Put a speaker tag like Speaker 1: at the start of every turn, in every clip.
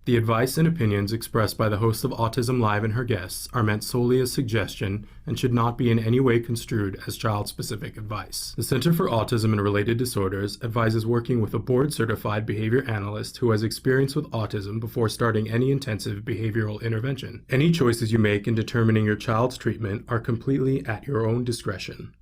Speaker 1: The advice and opinions expressed by the host of Autism Live and her guests are meant solely as suggestion and should not be in any way construed as child-specific advice. The Center for Autism and Related Disorders advises working with a board-certified behavior analyst who has experience with autism before starting any intensive behavioral intervention. Any choices you make in determining your child's treatment are completely at your own discretion.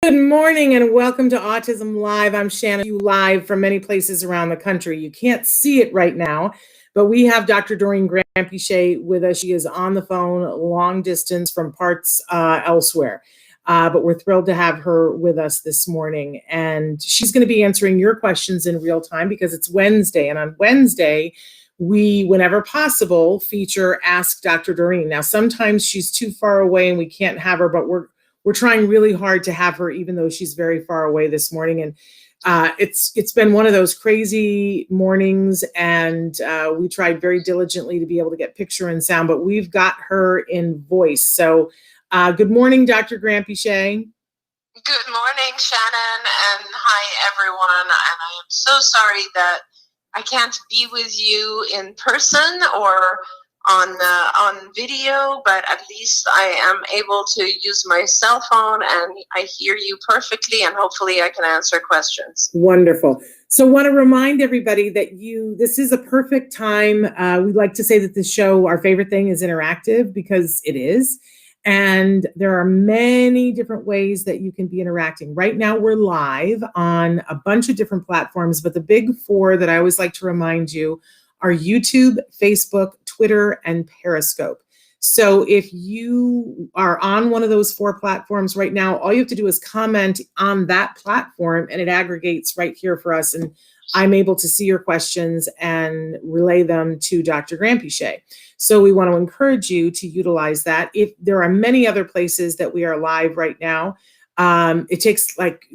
Speaker 2: Good morning and welcome to Autism Live. I'm Shannon, you live from many places around the country. You can't see it right now, but we have Dr. Doreen Granpeesheh with us. She is on the phone long distance from parts elsewhere, but we're thrilled to have her with us this morning. And she's going to be answering your questions in real time because it's Wednesday. And on Wednesday, we, whenever possible, feature Ask Dr. Doreen. Now, sometimes she's too far away and we can't have her, but we're trying really hard to have her, even though she's very far away this morning. And it's been one of those crazy mornings, and we tried very diligently to be able to get picture and sound, but we've got her in voice. So good morning, Dr. Granpeesheh.
Speaker 3: Good morning, Shannon, and hi, everyone. And I am so sorry that I can't be with you in person or on video, but at least I am able to use my cell phone and I hear you perfectly, and hopefully I can answer questions.
Speaker 2: Wonderful. So want to remind everybody that this is a perfect time. We like to say that the show, our favorite thing is interactive, because it is. And there are many different ways that you can be interacting. Right now we're live on a bunch of different platforms, but the big four that I always like to remind you are YouTube, Facebook, Twitter, and Periscope. So if you are on one of those four platforms right now, all you have to do is comment on that platform and it aggregates right here for us. And I'm able to see your questions and relay them to Dr. Granpeesheh. So we want to encourage you to utilize that. If there are many other places that we are live right now, it takes, like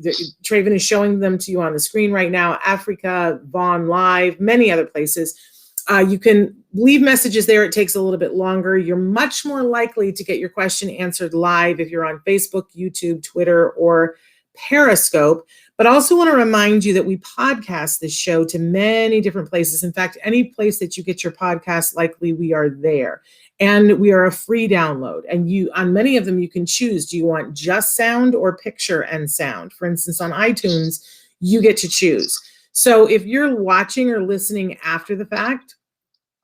Speaker 2: Traven is showing them to you on the screen right now, Africa, Vaughn Live, many other places. You can leave messages there. It takes a little bit longer. You're much more likely to get your question answered live if you're on Facebook, YouTube, Twitter, or Periscope. But I also want to remind you that we podcast this show to many different places. In fact, any place that you get your podcast, likely we are there. And we are a free download. And on many of them, you can choose. Do you want just sound or picture and sound? For instance, on iTunes, you get to choose. So if you're watching or listening after the fact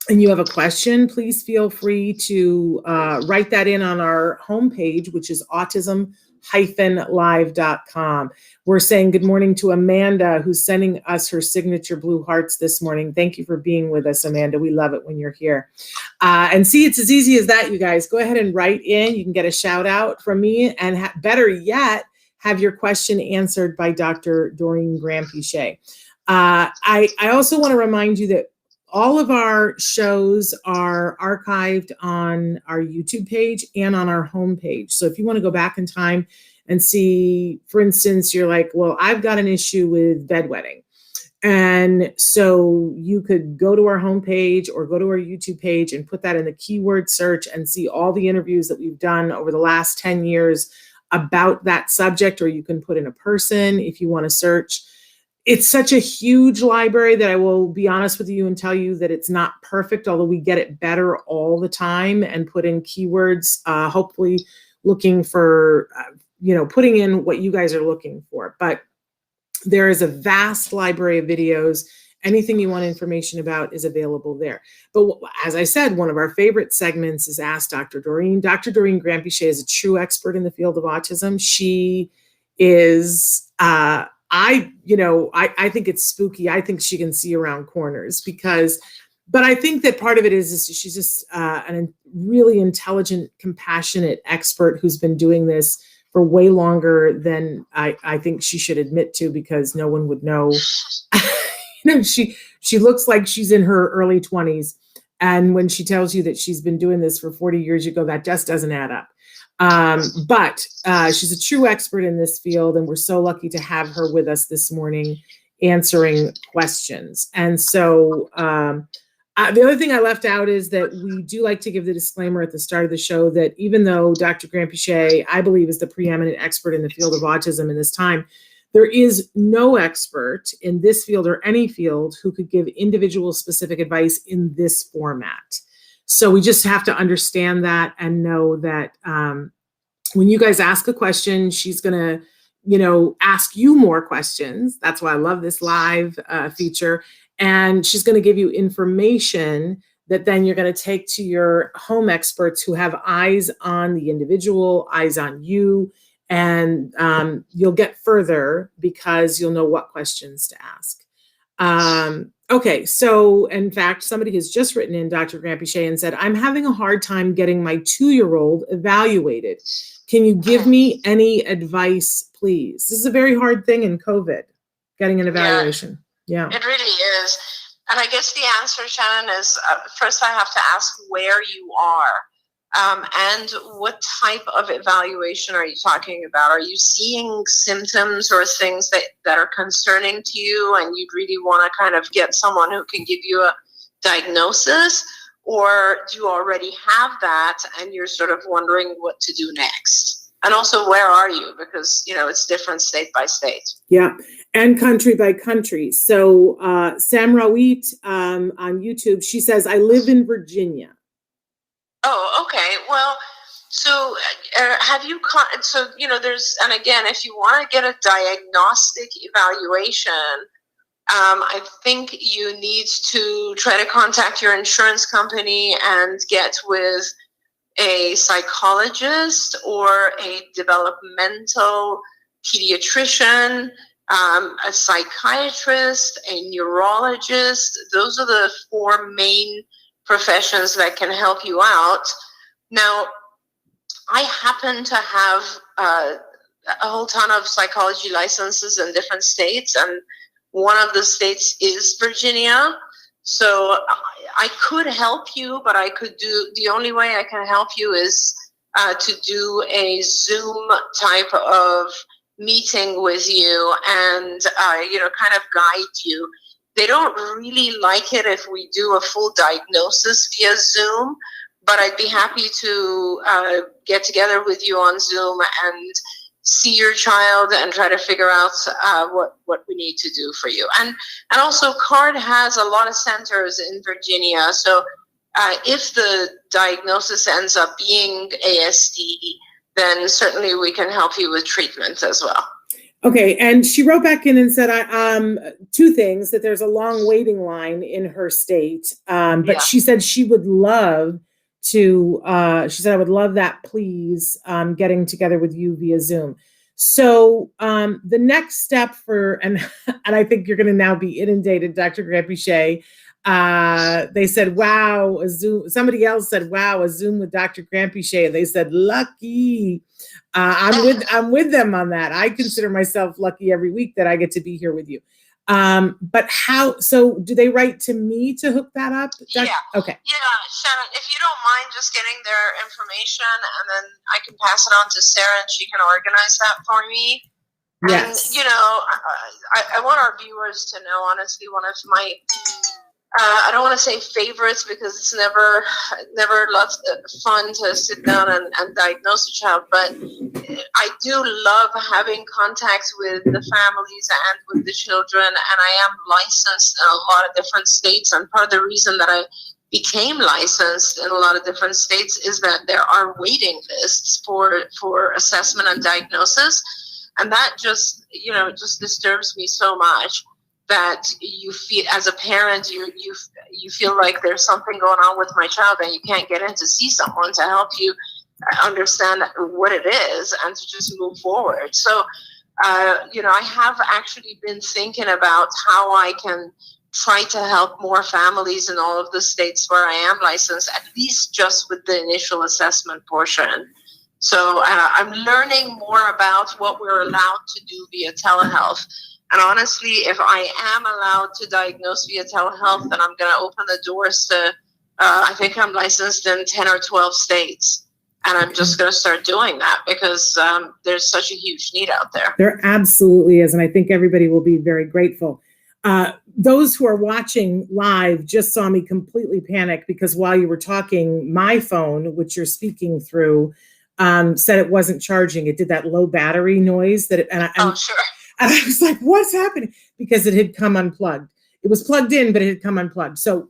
Speaker 2: and you have a question, please feel free to write that in on our homepage, which is autism-live.com. We're saying good morning to Amanda, who's sending us her signature blue hearts this morning. Thank you for being with us, Amanda. We love it when you're here. And see, it's as easy as that, you guys. Go ahead and write in. You can get a shout out from me, and better yet, have your question answered by Dr. Doreen Granpeesheh. I also want to remind you that all of our shows are archived on our YouTube page and on our homepage. So if you want to go back in time and see, for instance, you're like, well, I've got an issue with bedwetting. And so you could go to our homepage or go to our YouTube page and put that in the keyword search and see all the interviews that we've done over the last 10 years about that subject, or you can put in a person if you want to search. It's such a huge library that I will be honest with you and tell you that it's not perfect, although we get it better all the time and put in keywords, hopefully looking for, putting in what you guys are looking for. But there is a vast library of videos. Anything you want information about is available there. But as I said, one of our favorite segments is Ask Dr. Doreen. Dr. Doreen Granpeesheh is a true expert in the field of autism. She is, I think it's spooky. I think she can see around corners but I think that part of it is she's just a really intelligent, compassionate expert who's been doing this for way longer than I think she should admit to, because no one would know. She looks like she's in her early 20s. And when she tells you that she's been doing this for 40 years, you go, that just doesn't add up. But she's a true expert in this field, and we're so lucky to have her with us this morning answering questions. And so the other thing I left out is that we do like to give the disclaimer at the start of the show that even though Dr. Granpeesheh, I believe, is the preeminent expert in the field of autism in this time, there is no expert in this field or any field who could give individual specific advice in this format. So we just have to understand that and know that when you guys ask a question, she's going to, ask you more questions. That's why I love this live feature. And she's going to give you information that then you're going to take to your home experts who have eyes on the individual, eyes on you, and you'll get further because you'll know what questions to ask. Okay, so in fact, somebody has just written in, Dr. Granpeesheh, and said, I'm having a hard time getting my 2-year-old evaluated. Can you give me any advice, please? This is a very hard thing in COVID, getting an evaluation. Yeah.
Speaker 3: It really is. And I guess the answer, Shannon, is first I have to ask where you are and what type of evaluation are you talking about? Are you seeing symptoms or things that are concerning to you and you'd really want to kind of get someone who can give you a diagnosis? Or do you already have that and you're sort of wondering what to do next? And also, where are you? Because, it's different state by state.
Speaker 2: Yeah, and country by country. So Sam Rawit on YouTube, she says, I live in Virginia.
Speaker 3: Oh, okay. Well, so have you, there's, and again, if you want to get a diagnostic evaluation, I think you need to try to contact your insurance company and get with a psychologist or a developmental pediatrician, a psychiatrist, a neurologist. Those are the 4 main professions that can help you out. Now, I happen to have a whole ton of psychology licenses in different states, and one of the states is Virginia. So I could help you, but the only way I can help you is to do a Zoom type of meeting with you and, kind of guide you. They don't really like it if we do a full diagnosis via Zoom, but I'd be happy to get together with you on Zoom and see your child and try to figure out what we need to do for you. And also, CARD has a lot of centers in Virginia. So if the diagnosis ends up being ASD, then certainly we can help you with treatment as well.
Speaker 2: Okay, and she wrote back in and said 2 things, that there's a long waiting line in her state, but she said she would love to, I would love that, please, getting together with you via Zoom. So the next step and I think you're going to now be inundated, Dr. Granpeesheh. They said, wow, a Zoom. Somebody else said, wow, a Zoom with Dr. Granpeesheh. And they said, lucky. I'm with them on that. I consider myself lucky every week that I get to be here with you. But so do they write to me to hook that up?
Speaker 3: Yeah.
Speaker 2: Okay.
Speaker 3: Yeah, Shannon, if you don't mind just getting their information, and then I can pass it on to Sarah and she can organize that for me.
Speaker 2: Yes.
Speaker 3: And, I want our viewers to know, honestly, one of my, I don't want to say favorites because it's never lots of fun to sit down and diagnose a child, but I do love having contacts with the families and with the children, and I am licensed in a lot of different states, and part of the reason that I became licensed in a lot of different states is that there are waiting lists for assessment and diagnosis, and that just disturbs me so much. That you feel, as a parent, you feel like there's something going on with my child and you can't get in to see someone to help you understand what it is and to just move forward. So, I have actually been thinking about how I can try to help more families in all of the states where I am licensed, at least just with the initial assessment portion. So I'm learning more about what we're allowed to do via telehealth. And honestly, if I am allowed to diagnose via telehealth, then I'm going to open the doors to, I think I'm licensed in 10 or 12 states. And I'm just going to start doing that because there's such a huge need out there.
Speaker 2: There absolutely is. And I think everybody will be very grateful. Those who are watching live just saw me completely panic because while you were talking, my phone, which you're speaking through, said it wasn't charging. It did that low battery noise that
Speaker 3: Sure.
Speaker 2: And I was like, what's happening? Because it had come unplugged. It was plugged in, but it had come unplugged. So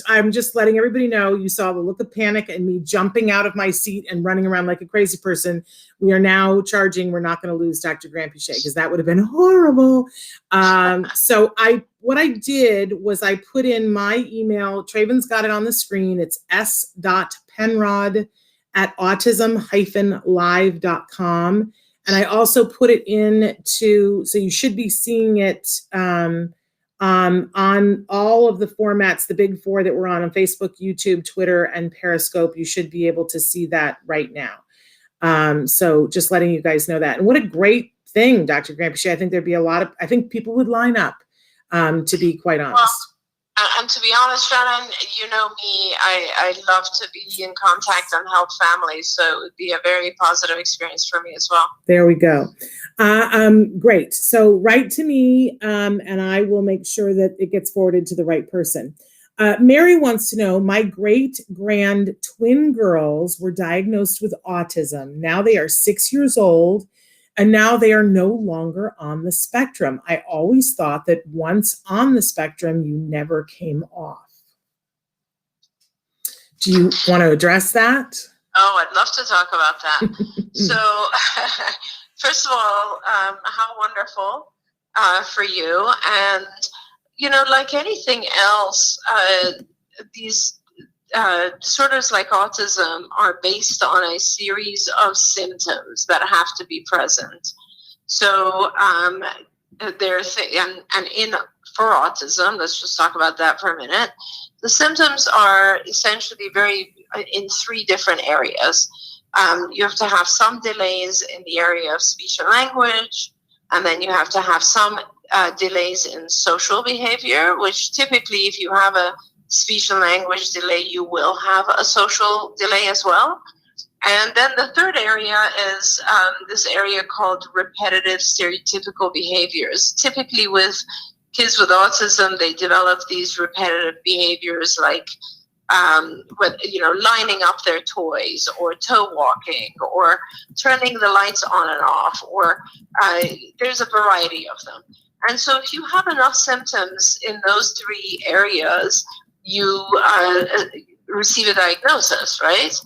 Speaker 2: I'm just letting everybody know, you saw the look of panic and me jumping out of my seat and running around like a crazy person. We are now charging. We're not going to lose Dr. Granpeesheh because that would have been horrible. So what I did was I put in my email. Traven's got it on the screen. It's s.penrod@autism-live.com. And I also put it so you should be seeing it on all of the formats, the big four that we're on Facebook, YouTube, Twitter, and Periscope. You should be able to see that right now. So just letting you guys know that. And what a great thing, Dr. Granpeesheh. I think there'd be I think people would line up, to be quite honest.
Speaker 3: Well, and to be honest, Shannon, you know me, I love to be in contact and help families. So it would be a very positive experience for me as well.
Speaker 2: There we go. Great. So write to me and I will make sure that it gets forwarded to the right person. Mary wants to know, my great-grand twin girls were diagnosed with autism. Now they are 6 years old. And now they are no longer on the spectrum. I always thought that once on the spectrum, you never came off. Do you want to address that?
Speaker 3: Oh, I'd love to talk about that. So, first of all, how wonderful for you. And, like anything else, these disorders like autism are based on a series of symptoms that have to be present. So for autism, let's just talk about that for a minute. The symptoms are essentially in three different areas. You have to have some delays in the area of speech and language, and then you have to have some delays in social behavior, which typically, if you have a speech and language delay, you will have a social delay as well. And then the third area is this area called repetitive stereotypical behaviors. Typically with kids with autism, they develop these repetitive behaviors like lining up their toys or toe walking or turning the lights on and off, or there's a variety of them. And so if you have enough symptoms in those three areas, you receive a diagnosis, right?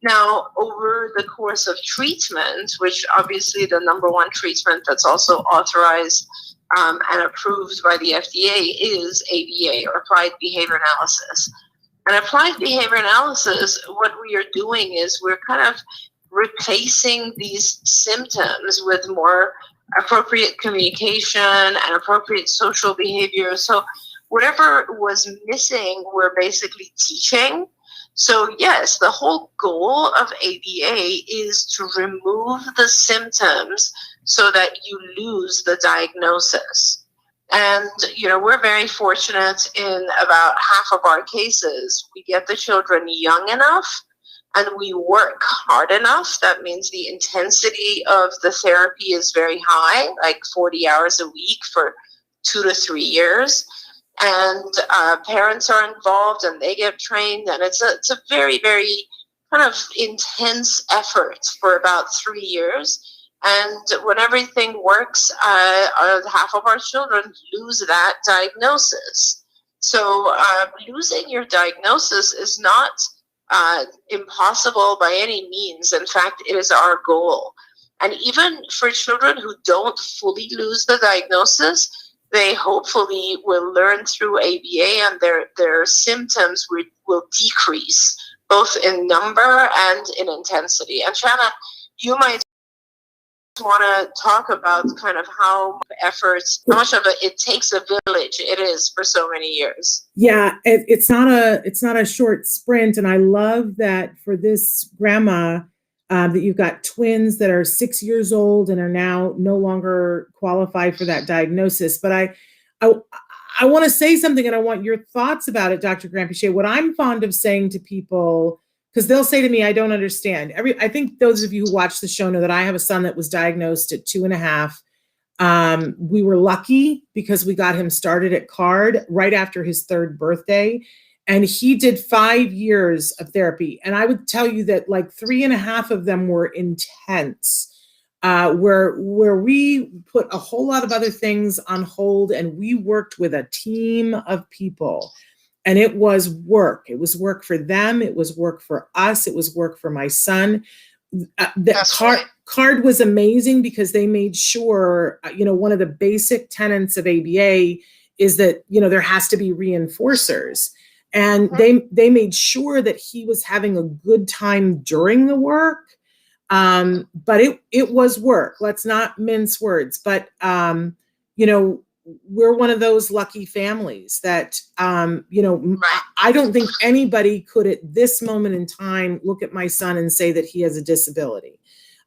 Speaker 3: Now, over the course of treatment, which obviously the number one treatment that's also authorized and approved by the FDA is ABA, or Applied Behavior Analysis. And Applied Behavior Analysis, what we are doing is we're kind of replacing these symptoms with more appropriate communication and appropriate social behavior. So whatever was missing, we're basically teaching. So yes, the whole goal of ABA is to remove the symptoms so that you lose the diagnosis. And, we're very fortunate in about half of our cases, we get the children young enough and we work hard enough. That means the intensity of the therapy is very high, like 40 hours a week for 2 to 3 years. And parents are involved and they get trained, and it's a very, very kind of intense effort for about 3 years. And when everything works, half of our children lose that diagnosis. So losing your diagnosis is not impossible by any means. In fact, it is our goal. And even for children who don't fully lose the diagnosis, they hopefully will learn through ABA, and their symptoms will decrease, both in number and in intensity. And Shannon, you might want to talk about kind of how much of it takes a village it is for so many years.
Speaker 2: Yeah, it's not a short sprint. And I love that for this grandma, that you've got twins that are 6 years old and are now no longer qualified for that diagnosis. But I want to say something, and I want your thoughts about it, Dr. Granpeesheh. What I'm fond of saying to people, because they'll say to me, I don't understand. I think those of you who watch the show know that I have a son that was diagnosed at 2.5. We were lucky because we got him started at CARD right after his 3rd birthday. And he did 5 years of therapy. And I would tell you that like 3.5 of them were intense, where we put a whole lot of other things on hold, and we worked with a team of people. And it was work. It was work for them. It was work for us. It was work for my son. CARD was amazing because they made sure, one of the basic tenets of ABA is that, there has to be reinforcers. And they made sure that he was having a good time during the work. But it was work. Let's not mince words. But, we're one of those lucky families that, I don't think anybody could at this moment in time look at my son and say that he has a disability.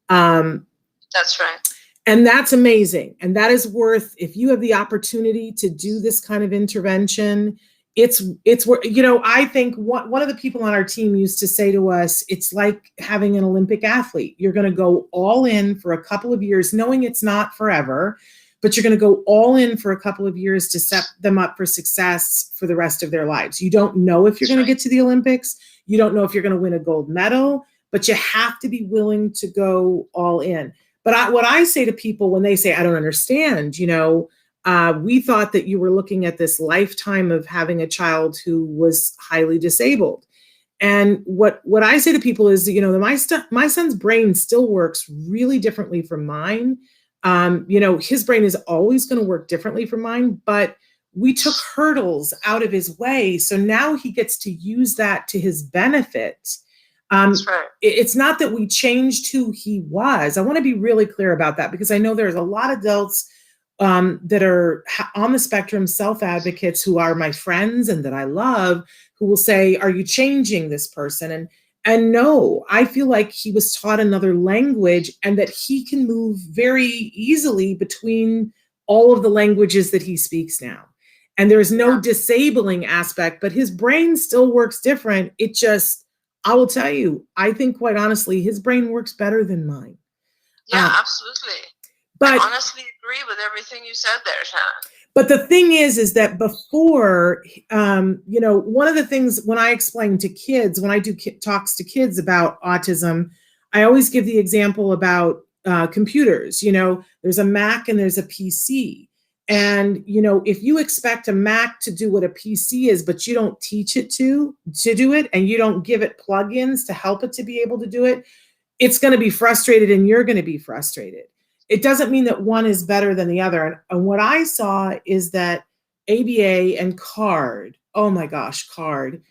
Speaker 3: That's right.
Speaker 2: And that's amazing. And that is worth, if you have the opportunity to do this kind of intervention, it's I think one of the people on our team used to say to us, it's like having an Olympic athlete. You're going to go all in for a couple of years, knowing it's not forever, but you're going to go all in for a couple of years to set them up for success for the rest of their lives. You don't know if you're going to get to the Olympics. You don't know if you're going to win a gold medal, but you have to be willing to go all in. But what I say to people when they say, I don't understand, we thought that you were looking at this lifetime of having a child who was highly disabled. And what I say to people is, my son's brain still works really differently from mine. His brain is always going to work differently from mine, but we took hurdles out of his way. So now he gets to use that to his benefit.
Speaker 3: That's right.
Speaker 2: It's not that we changed who he was. I want to be really clear about that, because I know there's a lot of adults that are on the spectrum, self-advocates who are my friends and that I love, who will say, are you changing this person? And no, I feel like he was taught another language and that he can move very easily between all of the languages that he speaks now. And there is no disabling aspect, but his brain still works different. I will tell you, I think quite honestly, his brain works better than mine.
Speaker 3: Yeah, absolutely.
Speaker 2: But
Speaker 3: I honestly agree with everything you said there, Shannon.
Speaker 2: But the thing is that before, one of the things when I explain to kids, when I do talks to kids about autism, I always give the example about computers. There's a Mac and there's a PC. And, if you expect a Mac to do what a PC is, but you don't teach it to do it, and you don't give it plugins to help it to be able to do it, it's going to be frustrated and you're going to be frustrated. It doesn't mean that one is better than the other. And what I saw is that ABA and CARD, oh my gosh, CARD,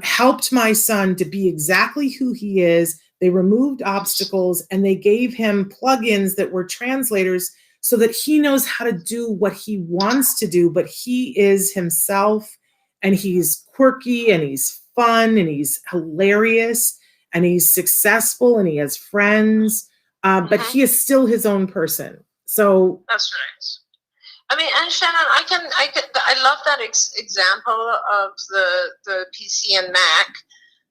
Speaker 2: helped my son to be exactly who he is. They removed obstacles and they gave him plugins that were translators so that he knows how to do what he wants to do, but he is himself, and he's quirky and he's fun and he's hilarious and he's successful and he has friends. But he is still his own person. So
Speaker 3: that's right. I mean, and Shannon, I love that example of the PC and Mac.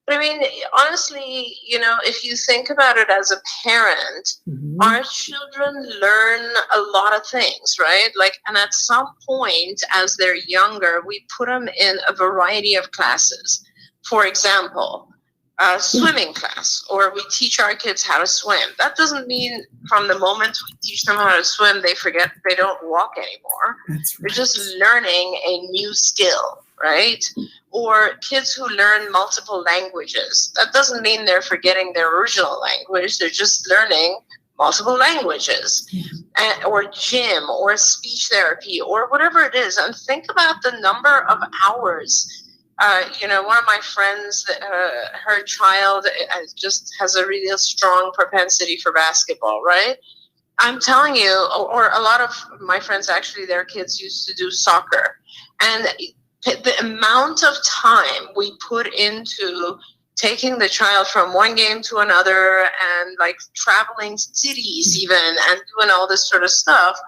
Speaker 3: But I mean, honestly, if you think about it as a parent, our children learn a lot of things, right? And at some point, as they're younger, we put them in a variety of classes. For example, swimming class, or we teach our kids how to swim. That doesn't mean from the moment we teach them how to swim, they don't walk anymore.
Speaker 2: That's right.
Speaker 3: They're just learning a new skill, right? Or kids who learn multiple languages. That doesn't mean they're forgetting their original language. They're just learning multiple languages. Or gym, or speech therapy, or whatever it is. And think about the number of hours. One of my friends, her child just has a really strong propensity for basketball, right? I'm telling you, or a lot of my friends, actually, their kids used to do soccer. And the amount of time we put into taking the child from one game to another and like traveling cities even and doing all this sort of stuff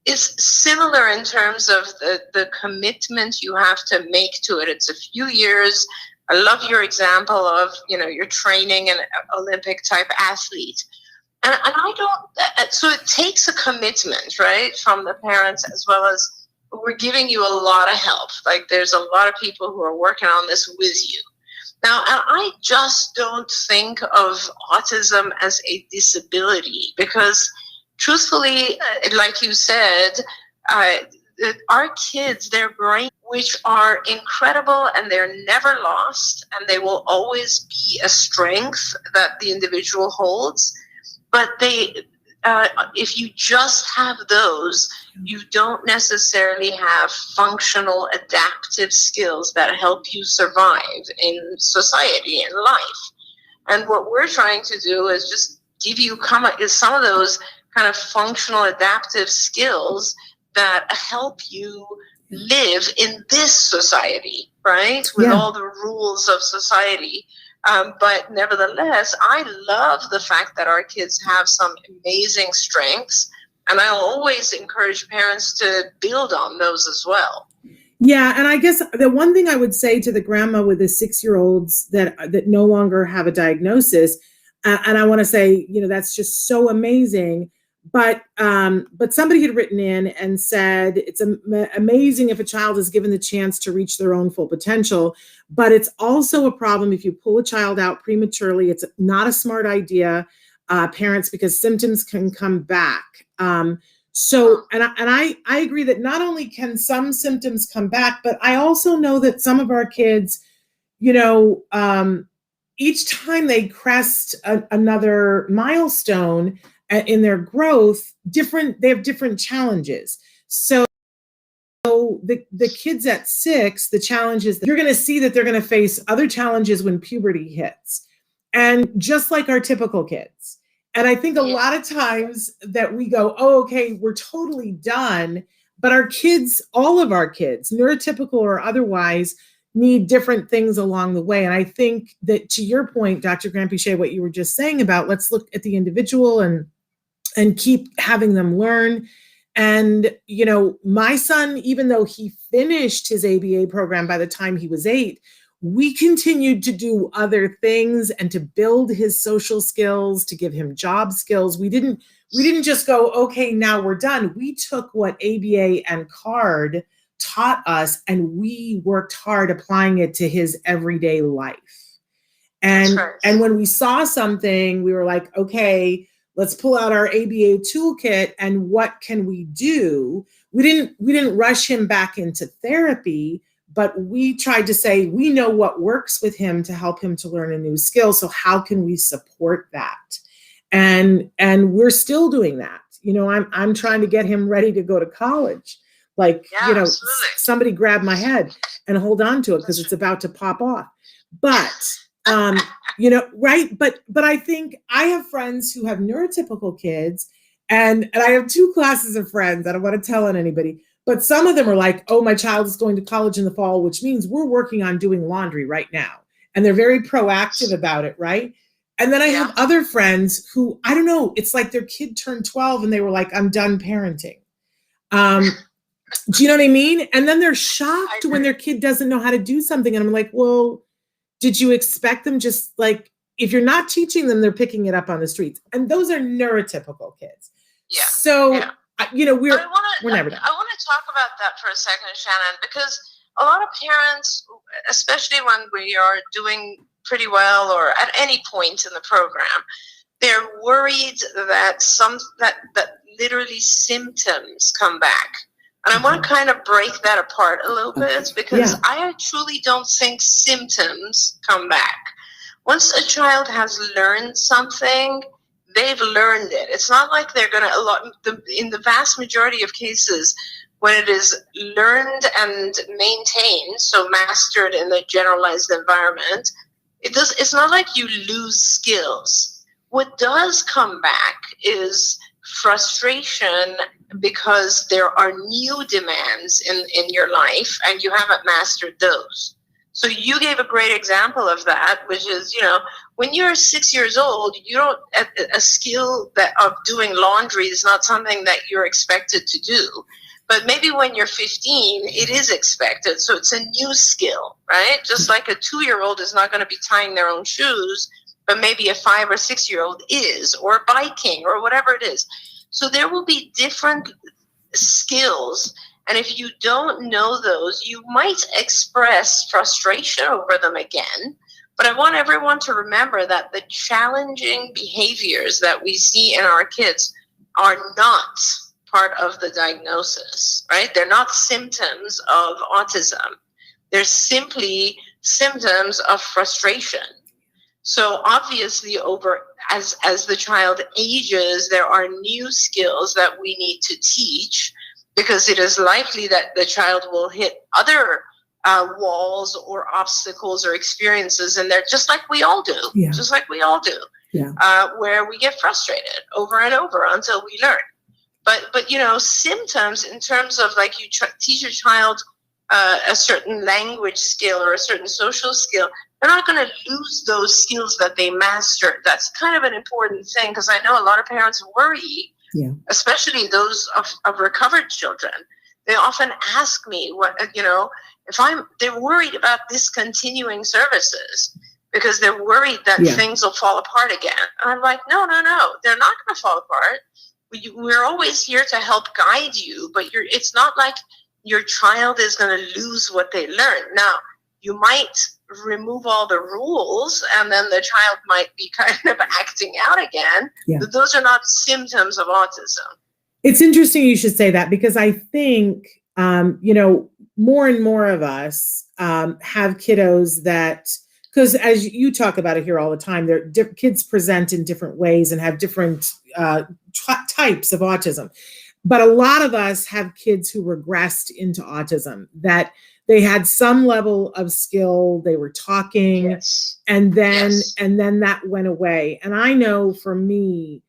Speaker 3: is similar in terms of the commitment you have to make to it. It's a few years. I love your example of, you're training an Olympic type athlete. And I don't, so it takes a commitment, right, from the parents, as well as we're giving you a lot of help. Like there's a lot of people who are working on this with you. Now, and I just don't think of autism as a disability because truthfully, like you said, our kids, their brain, which are incredible and they're never lost and they will always be a strength that the individual holds. But if you just have those, you don't necessarily have functional adaptive skills that help you survive in society and life. And what we're trying to do is just give you some of those kind of functional adaptive skills that help you live in this society, right? With all the rules of society. But nevertheless, I love the fact that our kids have some amazing strengths, and I always encourage parents to build on those as well.
Speaker 2: Yeah, and I guess the one thing I would say to the grandma with the 6-year-olds that no longer have a diagnosis, and I want to say, that's just so amazing. But somebody had written in and said it's amazing if a child is given the chance to reach their own full potential, but it's also a problem if you pull a child out prematurely. It's not a smart idea, parents, because symptoms can come back. So I agree that not only can some symptoms come back, but I also know that some of our kids, each time they crest another milestone in their growth, they have different challenges. So the kids at 6, the challenge is that you're going to see that they're going to face other challenges when puberty hits, and just like our typical kids. And I think a lot of times that we go, oh, okay, we're totally done. But our kids, all of our kids, neurotypical or otherwise, need different things along the way. And I think that, to your point, Dr. Granpeesheh, what you were just saying about let's look at the individual and keep having them learn. And, my son, even though he finished his ABA program by the time he was 8, we continued to do other things and to build his social skills, to give him job skills. We didn't just go, okay, now we're done. We took what ABA and CARD taught us and we worked hard applying it to his everyday life. And when we saw something, we were like, okay, let's pull out our ABA toolkit and what can we do? We didn't rush him back into therapy, but we tried to say, we know what works with him to help him to learn a new skill. So how can we support that? And we're still doing that. I'm trying to get him ready to go to college. Absolutely. Somebody grab my head and hold on to it because it's about to pop off. But right. But I think I have friends who have neurotypical kids and I have 2 classes of friends. I don't want to tell on anybody, but some of them are like, oh, my child is going to college in the fall, which means we're working on doing laundry right now. And they're very proactive about it. Right. And then I have other friends who, I don't know, it's like their kid turned 12 and they were like, I'm done parenting. Do you know what I mean? And then they're shocked when their kid doesn't know how to do something. And I'm like, well, did you expect them just like, if you're not teaching them, they're picking it up on the streets. And those are neurotypical kids. Yeah. So, we're never done.
Speaker 3: I want to talk about that for a second, Shannon, because a lot of parents, especially when we are doing pretty well or at any point in the program, they're worried that that literally symptoms come back. And I want to kind of break that apart a little bit because I truly don't think symptoms come back. Once a child has learned something, they've learned it. It's not like they're going to, in the vast majority of cases, when it is learned and maintained, so mastered in the generalized environment, it's not like you lose skills. What does come back is frustration because there are new demands in your life and you haven't mastered those. So you gave a great example of that, which is, when you're 6 years old, you don't, a skill of doing laundry is not something that you're expected to do. But maybe when you're 15, it is expected. So it's a new skill, right? Just like a 2-year-old is not going to be tying their own shoes, but maybe a 5 or 6-year-old is, or biking, or whatever it is. So there will be different skills. And if you don't know those, you might express frustration over them again. But I want everyone to remember that the challenging behaviors that we see in our kids are not part of the diagnosis, right? They're not symptoms of autism. They're simply symptoms of frustration. So obviously, as the child ages, there are new skills that we need to teach, because it is likely that the child will hit other walls or obstacles or experiences, and they're just like we all do, where we get frustrated over and over until we learn. But symptoms in terms of like you teach a child a certain language skill or a certain social skill, they're not going to lose those skills that they mastered. That's kind of an important thing, because I know a lot of parents worry, especially those of recovered children. They often ask me they're worried about discontinuing services because they're worried that things will fall apart again. And I'm like, no, they're not going to fall apart. We're always here to help guide you, but it's not like your child is going to lose what they learned. Now, you might remove all the rules and then the child might be kind of acting out again. But those are not symptoms of autism.
Speaker 2: It's interesting you should say that, because I think, more and more of us have kiddos that, because as you talk about it here all the time, kids present in different ways and have different types of autism. But a lot of us have kids who regressed into autism, that they had some level of skill, they were talking, and then that went away. And I know for me,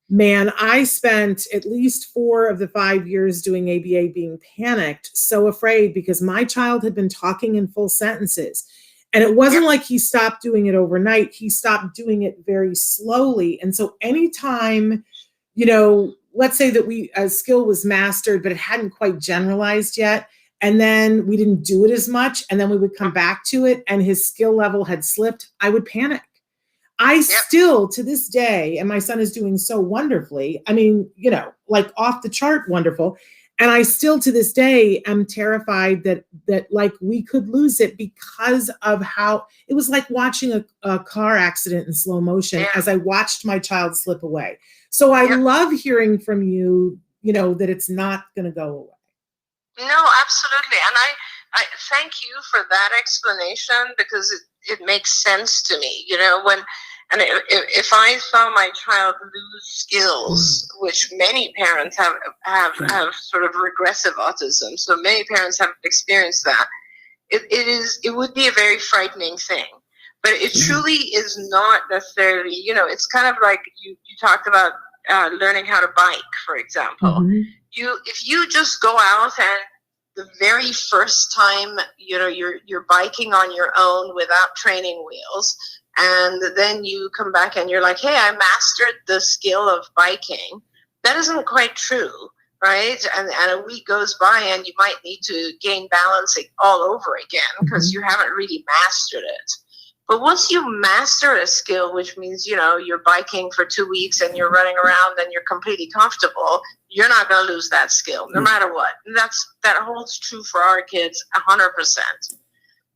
Speaker 2: man, I spent at least 4 of the 5 years doing ABA being panicked, so afraid, because my child had been talking in full sentences. And it wasn't like he stopped doing it overnight. He stopped doing it very slowly. And so anytime, let's say that a skill was mastered, but it hadn't quite generalized yet, and then we didn't do it as much, and then we would come back to it and his skill level had slipped, I would panic. I still, to this day, and my son is doing so wonderfully, I mean, like off the chart wonderful. And I still, to this day, am terrified that like we could lose it, because of how it was like watching a car accident in slow motion as I watched my child slip away. So I love hearing from you, that it's not going to go away.
Speaker 3: No, absolutely. And I thank you for that explanation, because it makes sense to me, if I saw my child lose skills, which many parents have sort of regressive autism, so many parents have experienced that, it would be a very frightening thing. But it truly is not necessarily, it's kind of like you talked about learning how to bike, for example. If you just go out and the very first time, you're biking on your own without training wheels, and then you come back and you're like, hey, I mastered the skill of biking. That isn't quite true, right? And a week goes by and you might need to gain balance all over again because you haven't really mastered it. But once you master a skill, which means, you're biking for 2 weeks and you're running around and you're completely comfortable, you're not going to lose that skill no matter what. And that holds true for our kids 100%.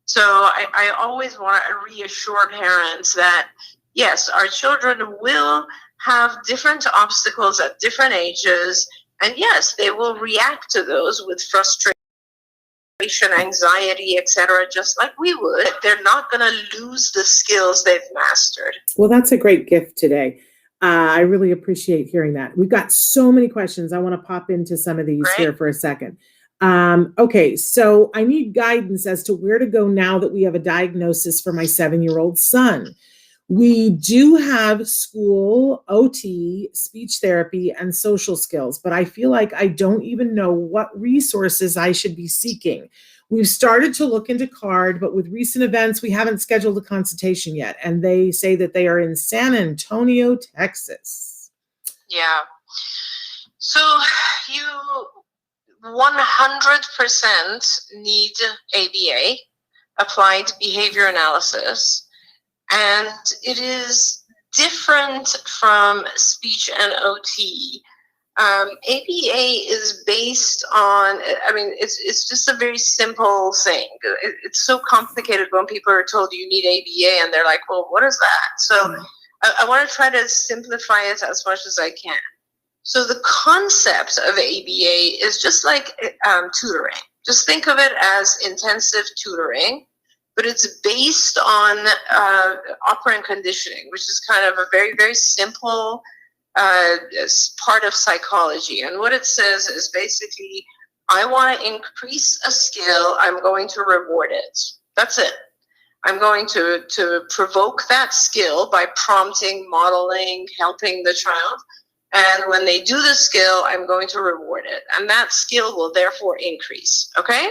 Speaker 3: So I always want to reassure parents that, yes, our children will have different obstacles at different ages. And yes, they will react to those with frustration, anxiety, etc., just like we would. They're not going to lose the skills they've mastered.
Speaker 2: Well, that's a great gift today. I really appreciate hearing that. We've got so many questions. I want to pop into some of these here for a second. Okay, so I need guidance as to where to go now that we have a diagnosis for my 7-year-old son. We do have school, OT, speech therapy, and social skills, but I feel like I don't even know what resources I should be seeking. We've started to look into CARD, but with recent events, we haven't scheduled a consultation yet. And they say that they are in San Antonio, Texas.
Speaker 3: Yeah. So you 100% need ABA, Applied Behavior Analysis, and it is different from speech and OT. ABA is based on, I mean, it's just a very simple thing. It's so complicated when people are told you need ABA and they're like, well, what is that? So I want to try to simplify it as much as I can. So the concept of ABA is just like tutoring. Just think of it as intensive tutoring, but it's based on operant conditioning, which is kind of a very, very simple part of psychology. And what it says is basically, I want to increase a skill, I'm going to reward it. That's it. I'm going to provoke that skill by prompting, modeling, helping the child. And when they do the skill, I'm going to reward it. And that skill will therefore increase, okay?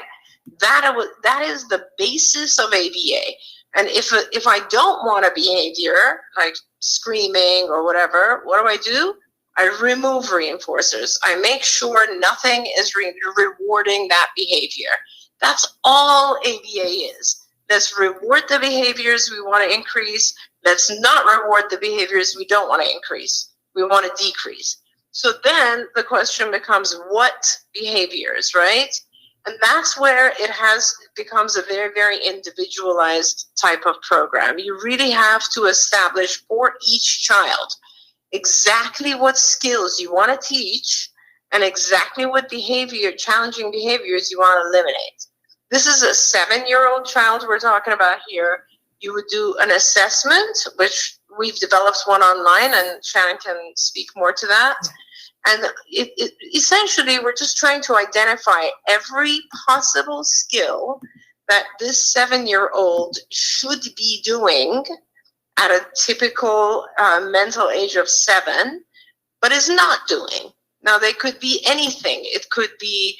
Speaker 3: That is the basis of ABA. And if I don't want a behavior, like screaming or whatever, what do? I remove reinforcers. I make sure nothing is rewarding that behavior. That's all ABA is. Let's reward the behaviors we want to increase. Let's not reward the behaviors we don't want to increase. We want to decrease. So then the question becomes, what behaviors, right? And that's where it becomes a very, very individualized type of program. You really have to establish for each child exactly what skills you want to teach and exactly what challenging behaviors you want to eliminate. This is a 7-year-old child we're talking about here. You would do an assessment, which we've developed one online, and Shannon can speak more to that. And essentially, we're just trying to identify every possible skill that this 7-year-old should be doing at a typical mental age of 7, but is not doing. Now, they could be anything. It could be,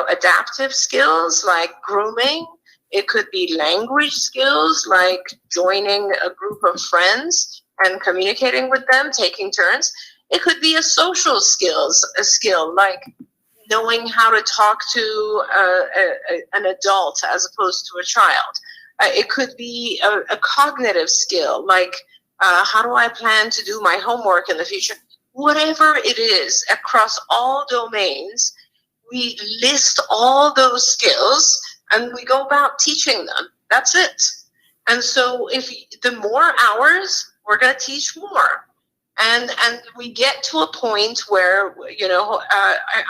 Speaker 3: adaptive skills like grooming. It could be language skills like joining a group of friends and communicating with them, taking turns. It could be a social skill like knowing how to talk to an adult as opposed to a child. It could be a cognitive skill like how do I plan to do my homework in the future? Whatever it is, across all domains, we list all those skills and we go about teaching them. That's it. And so if the more hours, we're going to teach more. And we get to a point where,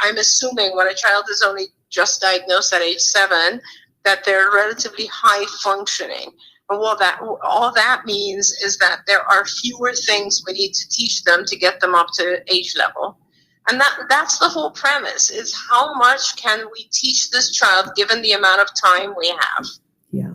Speaker 3: I'm assuming when a child is only just diagnosed at age 7, that they're relatively high functioning. And all that means is that there are fewer things we need to teach them to get them up to age level. And that's the whole premise, is how much can we teach this child given the amount of time we have?
Speaker 2: Yeah.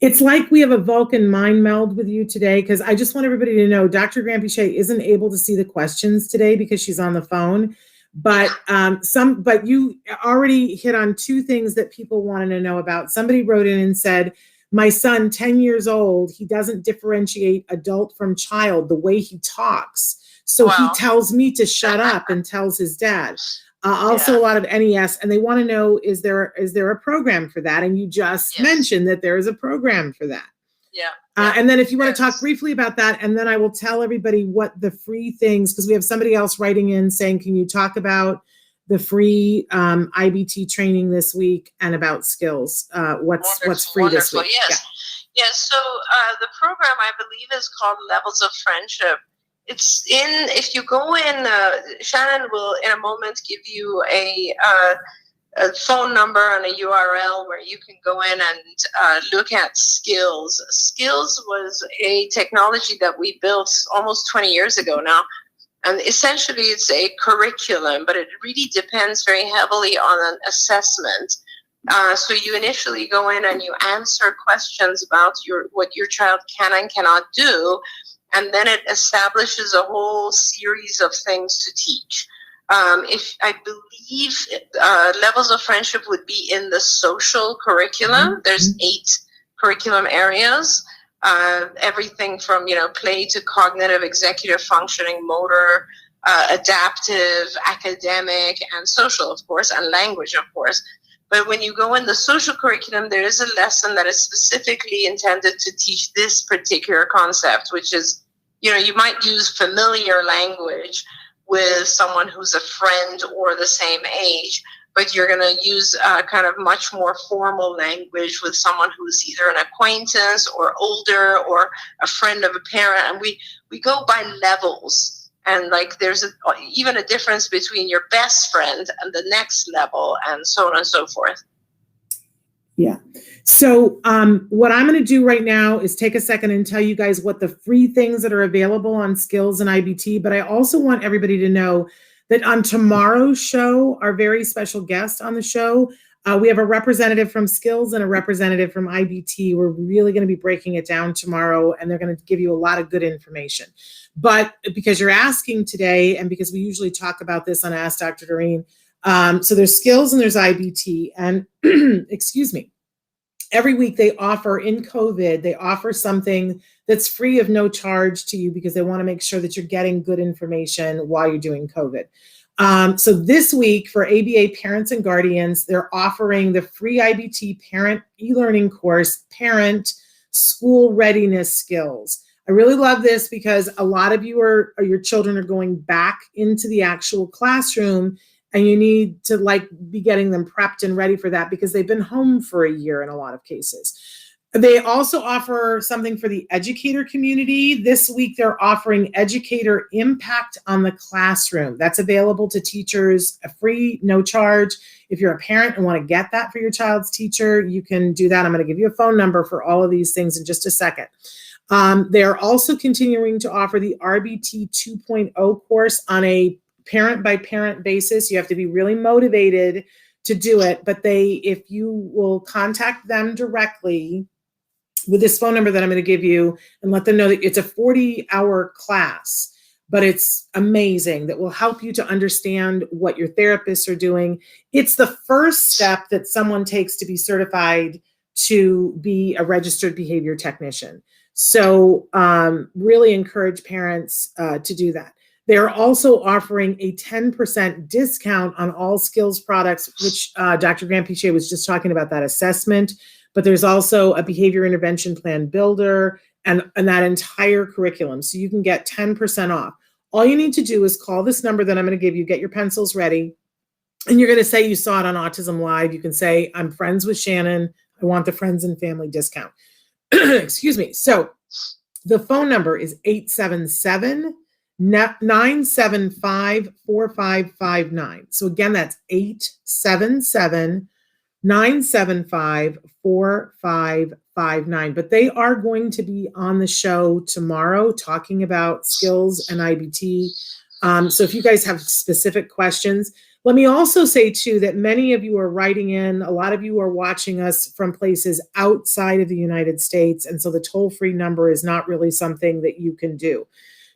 Speaker 2: It's like we have a Vulcan mind meld with you today, because I just want everybody to know Dr. Granpeesheh isn't able to see the questions today because she's on the phone. But but you already hit on 2 things that people wanted to know about. Somebody wrote in and said, my son, 10 years old, he doesn't differentiate adult from child the way he talks. So he tells me to shut up and tells his dad. Also a lot of NES, and they want to know, is there a program for that? And you just mentioned that there is a program for that.
Speaker 3: Yeah.
Speaker 2: And then if you want to talk briefly about that, and then I will tell everybody what the free things, because we have somebody else writing in saying, can you talk about the free IBT training this week and about skills? What's free this week?
Speaker 3: Yes. Yeah. So the program, I believe, is called Levels of Friendship. If you go in, Shannon will in a moment give you a phone number and a URL where you can go in and look at Skills. Skills was a technology that we built almost 20 years ago now. And essentially it's a curriculum, but it really depends very heavily on an assessment. So you initially go in and you answer questions about what your child can and cannot do. And then it establishes a whole series of things to teach. If I believe levels of friendship would be in the social curriculum. There's 8 curriculum areas, everything from play to cognitive, executive functioning, motor, adaptive, academic, and social, of course, and language, of course. But when you go in the social curriculum, there is a lesson that is specifically intended to teach this particular concept, which is, you might use familiar language with someone who's a friend or the same age, but you're going to use kind of much more formal language with someone who's either an acquaintance or older or a friend of a parent. And we go by levels. And like there's even a difference between your best friend and the next level, and so on and so forth.
Speaker 2: Yeah. So what I'm going to do right now is take a second and tell you guys what the free things that are available on Skills and IBT. But I also want everybody to know that on tomorrow's show, our very special guest on the show, we have a representative from Skills and a representative from IBT. We're really going to be breaking it down tomorrow, and they're going to give you a lot of good information. But because you're asking today, and because we usually talk about this on Ask Dr. Doreen, so there's Skills and there's IBT. And excuse me, every week they offer, in COVID, they offer something that's free of no charge to you because they want to make sure that you're getting good information while you're doing COVID. So this week for ABA parents and guardians, they're offering the free IBT parent e-learning course, Parent School Readiness Skills. I really love this because a lot of you or your children are going back into the actual classroom, and you need to be getting them prepped and ready for that because they've been home for a year in a lot of cases. They also offer something for the educator community. This week, they're offering Educator Impact on the Classroom. That's available to teachers, free, no charge. If you're a parent and want to get that for your child's teacher, you can do that. I'm going to give you a phone number for all of these things in just a second. They're also continuing to offer the RBT 2.0 course on a parent-by-parent basis. You have to be really motivated to do it, but if you will contact them directly with this phone number that I'm going to give you and let them know that it's a 40-hour class, but it's amazing, that will help you to understand what your therapists are doing. It's the first step that someone takes to be certified to be a registered behavior technician. So really encourage parents to do that. They're also offering a 10% discount on all skills products, which Dr. Granpeesheh was just talking about, that assessment. But there's also a behavior intervention plan builder and that entire curriculum. So you can get 10% off. All you need to do is call this number that I'm going to give you, get your pencils ready, and you're going to say you saw it on Autism Live. You can say, I'm friends with Shannon. I want the friends and family discount. Excuse me. So the phone number is 877-975-4559. So again, that's 877-975-4559. But they are going to be on the show tomorrow talking about skills and IBT. So if you guys have specific questions, let me also say too that many of you are writing in, a lot of you are watching us from places outside of the United States. And so the toll-free number is not really something that you can do.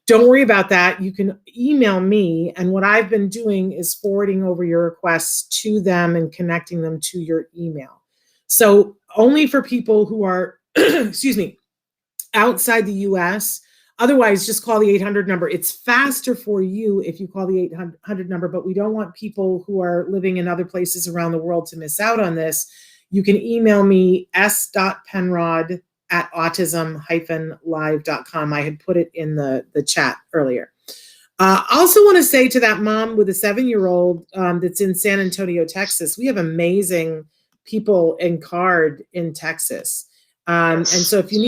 Speaker 2: Don't worry about that. You can email me. And what I've been doing is forwarding over your requests to them and connecting them to your email. So only for people who are, excuse me, outside the US. Otherwise, just call the 800 number. It's faster for you if you call the 800 number, but we don't want people who are living in other places around the world to miss out on this. You can email me s.penrod@autism-live.com. I had put it in the chat earlier. I also want to say to that mom with a 7-year-old that's in San Antonio, Texas, we have amazing people in CARD in Texas. And so if you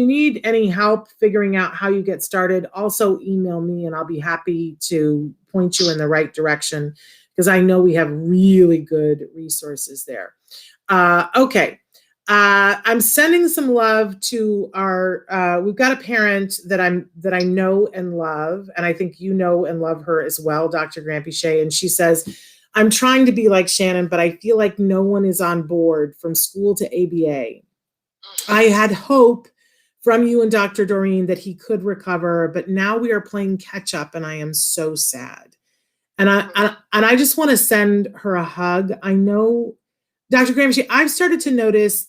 Speaker 2: need any help figuring out how you get started, also email me and I'll be happy to point you in the right direction because I know we have really good resources there. Okay. I'm sending some love to our, we've got a parent that I know and love, and I think you know and love her as well, Dr. Granpeesheh. And she says, I'm trying to be like Shannon, but I feel like no one is on board from school to ABA. I had hope from you and Dr. Doreen that he could recover, but now we are playing catch up and I am so sad. And I just want to send her a hug. I know, Dr. Granpeesheh, I've started to notice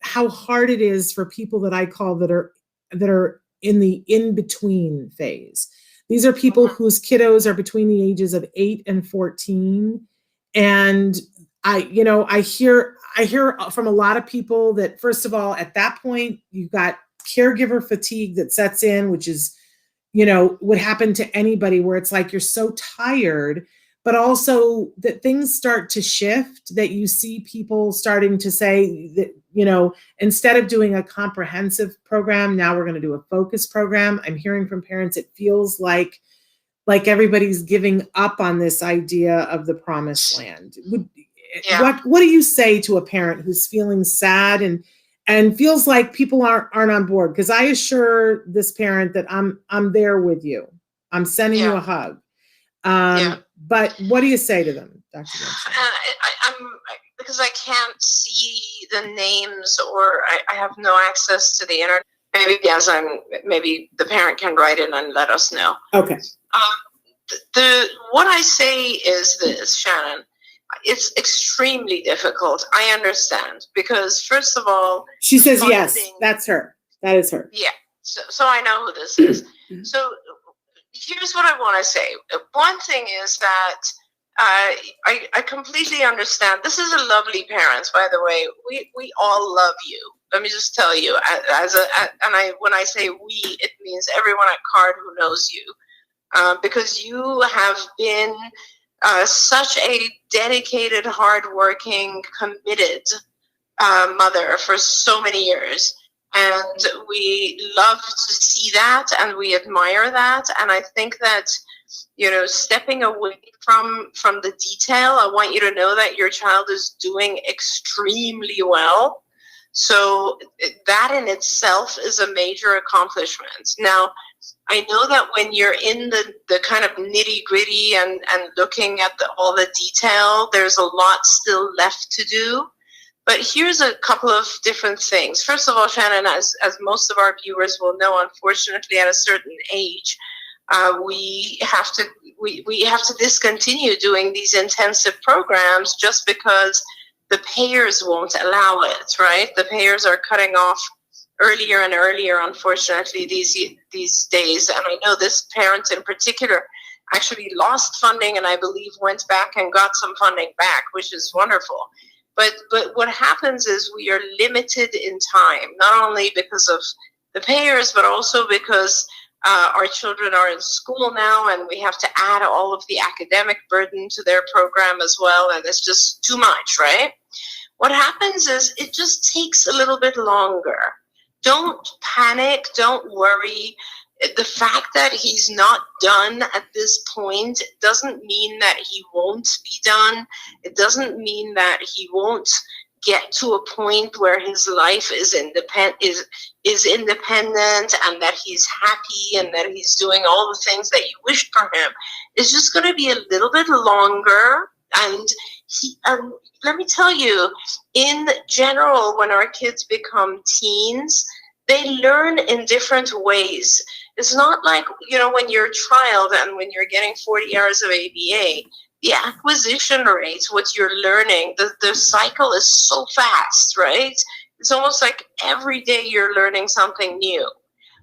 Speaker 2: how hard it is for people that I call that are in the in-between phase. These are people whose kiddos are between the ages of 8 and 14. And I hear from a lot of people that, first of all, at that point, you've got caregiver fatigue that sets in, which is, would happen to anybody, where it's like you're so tired, but also that things start to shift, that you see people starting to say that, instead of doing a comprehensive program, now we're going to do a focus program. I'm hearing from parents, it feels like everybody's giving up on this idea of the promised land. What do you say to a parent who's feeling sad and feels like people aren't on board? Because I assure this parent that I'm there with you. I'm sending you a hug. But what do you say to them, Dr.
Speaker 3: I'm because I can't see the names, or I have no access to the internet. Maybe the parent can write it and let us know.
Speaker 2: Okay.
Speaker 3: What I say is this, Shannon. It's extremely difficult. I understand, because first of all,
Speaker 2: she says yes. That's her. That is her.
Speaker 3: Yeah. So I know who this is. So here's what I want to say. One thing is that I completely understand. This is a lovely parent, by the way. We all love you. Let me just tell you, when I say we, it means everyone at CARD who knows you, because you have been such a dedicated, hardworking, committed mother for so many years. And we love to see that, and we admire that. And I think that, stepping away from the detail, I want you to know that your child is doing extremely well. So that in itself is a major accomplishment. Now, I know that when you're in the kind of nitty gritty and looking at all the detail, there's a lot still left to do. But here's a couple of different things. First of all, Shannon, as most of our viewers will know, unfortunately, at a certain age, we have to discontinue doing these intensive programs just because the payers won't allow it, right? The payers are cutting off earlier and earlier, unfortunately, these days. And I know this parent in particular actually lost funding, and I believe went back and got some funding back, which is wonderful. But what happens is we are limited in time, not only because of the payers, but also because our children are in school now, and we have to add all of the academic burden to their program as well, and it's just too much, right? What happens is it just takes a little bit longer. Don't panic, don't worry. The fact that he's not done at this point doesn't mean that he won't be done. It doesn't mean that he won't get to a point where his life is independent and that he's happy and that he's doing all the things that you wished for him. It's just going to be a little bit longer. And let me tell you, in general, when our kids become teens, they learn in different ways. It's not like, when you're a child and when you're getting 40 hours of ABA, the acquisition rate, what you're learning, the cycle is so fast, right? It's almost like every day you're learning something new.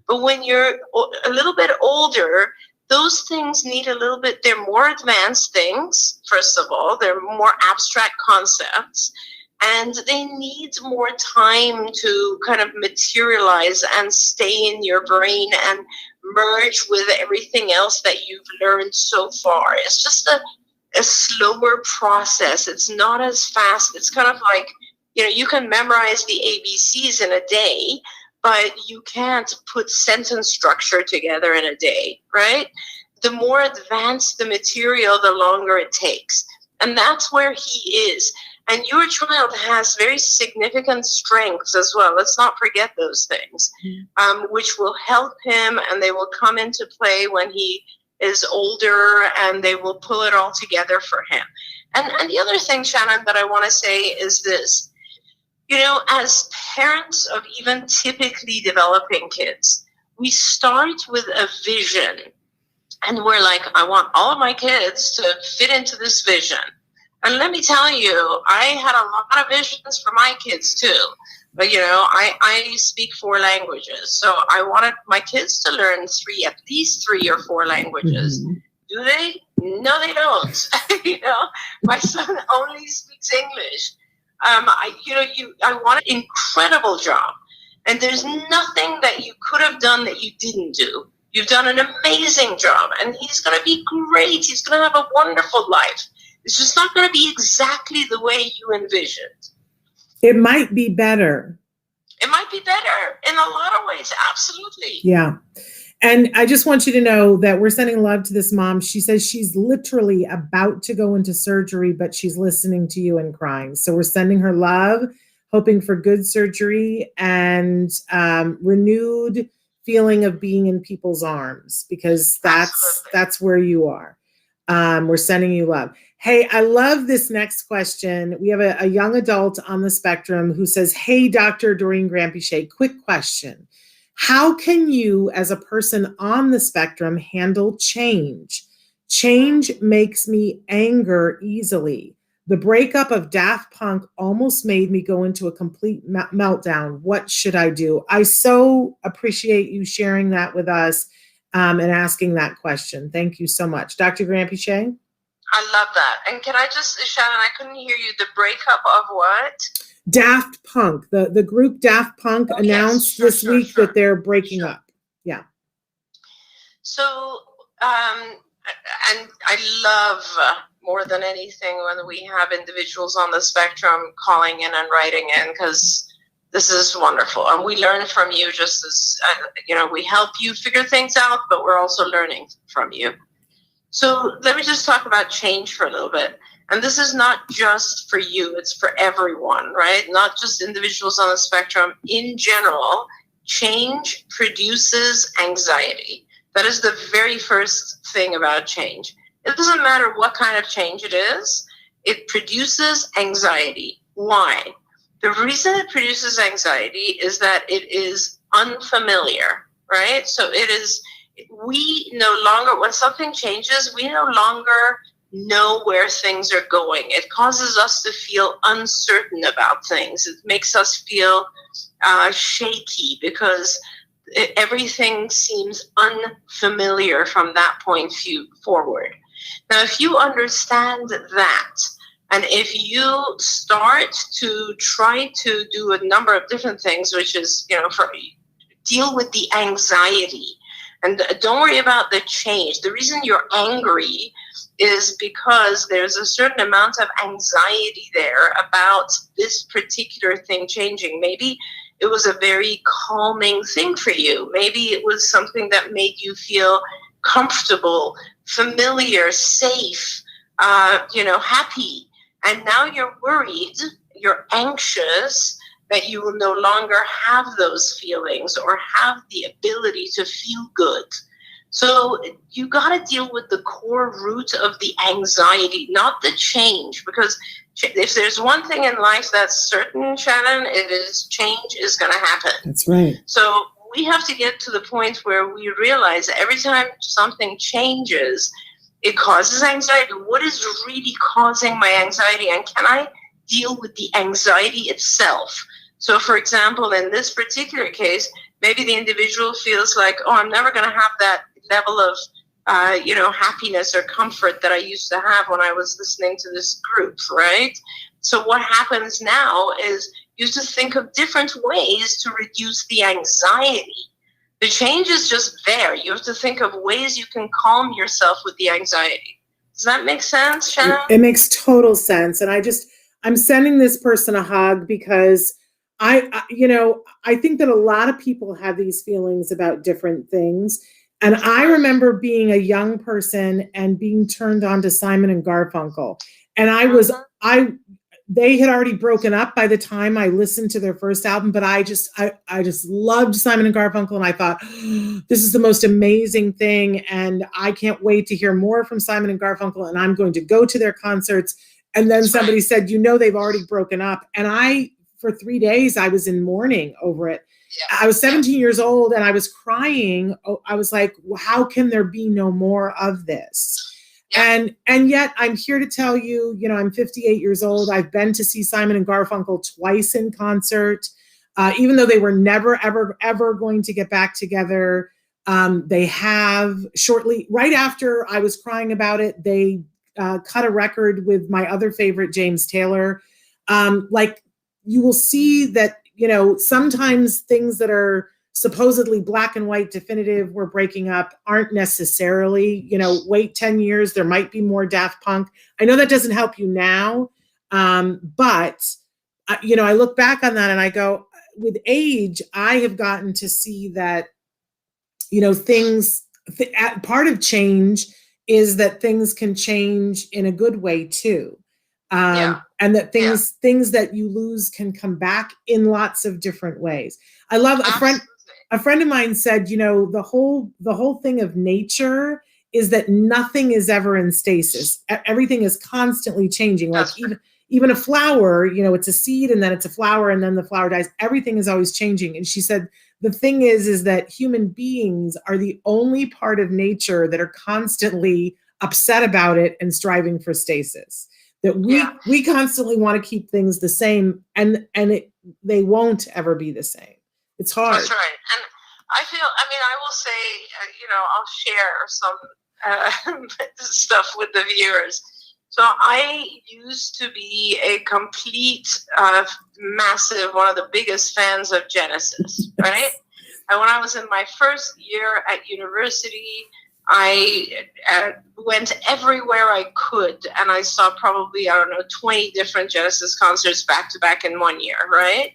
Speaker 3: But when you're a little bit older, those things need a little bit, they're more advanced things, first of all, they're more abstract concepts, and they need more time to kind of materialize and stay in your brain and merge with everything else that you've learned so far. It's just a slower process. It's not as fast. It's kind of like, you can memorize the ABCs in a day, but you can't put sentence structure together in a day, right? The more advanced the material, the longer it takes. And that's where he is. And your child has very significant strengths as well. Let's not forget those things, which will help him, and they will come into play when he is older, and they will pull it all together for him. And the other thing, Shannon, that I want to say is this. As parents of even typically developing kids, we start with a vision. And we're like, I want all of my kids to fit into this vision. And let me tell you, I had a lot of visions for my kids too. But, you know, I speak 4 languages. So I wanted my kids to learn at least 3 or 4 languages. Mm-hmm. Do they? No, they don't. You know, my son only speaks English. I want an incredible job. And there's nothing that you could have done that you didn't do. You've done an amazing job, and he's going to be great. He's going to have a wonderful life. It's just not going to be exactly the way you envisioned.
Speaker 2: It might be better.
Speaker 3: It might be better in a lot of ways. Absolutely.
Speaker 2: Yeah. And I just want you to know that we're sending love to this mom. She says she's literally about to go into surgery, but she's listening to you and crying. So we're sending her love, hoping for good surgery and renewed feeling of being in people's arms, because that's where you are. We're sending you love. Hey, I love this next question. We have a young adult on the spectrum who says, hey, Dr. Doreen Granpeesheh, quick question. How can you, as a person on the spectrum, handle change? Change makes me anger easily. The breakup of Daft Punk almost made me go into a complete meltdown. What should I do? I so appreciate you sharing that with us and asking that question. Thank you so much. Dr. Granpeesheh?
Speaker 3: I love that. And can I just, Shannon, I couldn't hear you. The breakup of what?
Speaker 2: Daft Punk. The group Daft Punk announced this week that they're breaking up. Yeah.
Speaker 3: So, and I love more than anything when we have individuals on the spectrum calling in and writing in, because this is wonderful. And we learn from you just as, we help you figure things out, but we're also learning from you. So let me just talk about change for a little bit. And this is not just for you, it's for everyone, right? Not just individuals on the spectrum. In general, change produces anxiety. That is the very first thing about change. It doesn't matter what kind of change it is, it produces anxiety. Why? The reason it produces anxiety is that it is unfamiliar, right? So we no longer, when something changes, we no longer know where things are going. It causes us to feel uncertain about things. It makes us feel shaky because everything seems unfamiliar from that point forward. Now, if you understand that, and if you start to try to do a number of different things, which is, deal with the anxiety, and don't worry about the change. The reason you're angry is because there's a certain amount of anxiety there about this particular thing changing. Maybe it was a very calming thing for you. Maybe it was something that made you feel comfortable, familiar, safe, happy. And now you're worried, you're anxious that you will no longer have those feelings or have the ability to feel good. So you got to deal with the core root of the anxiety, not the change, because if there's one thing in life that's certain, Shannon, it is change is going to happen.
Speaker 2: That's right.
Speaker 3: So we have to get to the point where we realize that every time something changes, it causes anxiety. What is really causing my anxiety? And can I deal with the anxiety itself? So, for example, in this particular case, maybe the individual feels like, oh, I'm never going to have that level of, happiness or comfort that I used to have when I was listening to this group, right? So what happens now is you just think of different ways to reduce the anxiety. The change is just there. You have to think of ways you can calm yourself with the anxiety. Does that make sense, Shannon?
Speaker 2: It makes total sense. And I'm sending this person a hug because I think that a lot of people have these feelings about different things. And I remember being a young person and being turned on to Simon and Garfunkel. And they had already broken up by the time I listened to their first album, but I just loved Simon and Garfunkel. And I thought, this is the most amazing thing. And I can't wait to hear more from Simon and Garfunkel. And I'm going to go to their concerts. And then somebody said, they've already broken up. And I for 3 days, I was in mourning over it.
Speaker 3: Yeah.
Speaker 2: I was 17 years old and I was crying. I was like, well, how can there be no more of this? Yeah. And yet I'm here to tell you, I'm 58 years old. I've been to see Simon and Garfunkel twice in concert, even though they were never, ever, ever going to get back together. They have shortly, right after I was crying about it, they cut a record with my other favorite, James Taylor. Like you will see that, sometimes things that are supposedly black and white definitive, we're breaking up, aren't necessarily, wait 10 years, there might be more Daft Punk. I know that doesn't help you now. But I look back on that and I go, with age, I have gotten to see that, part of change is that things can change in a good way too. And that things that you lose can come back in lots of different ways. I love a friend of mine said, the whole thing of nature is that nothing is ever in stasis. Everything is constantly changing. Like even a flower, it's a seed and then it's a flower and then the flower dies. Everything is always changing. And she said, the thing is that human beings are the only part of nature that are constantly upset about it and striving for stasis. That we constantly want to keep things the same, and they won't ever be the same. It's hard.
Speaker 3: That's right. And I will say, I'll share some stuff with the viewers. So I used to be a complete, massive, one of the biggest fans of Genesis, right? And when I was in my first year at university, I went everywhere I could, and I saw probably, 20 different Genesis concerts back to back in 1 year, right?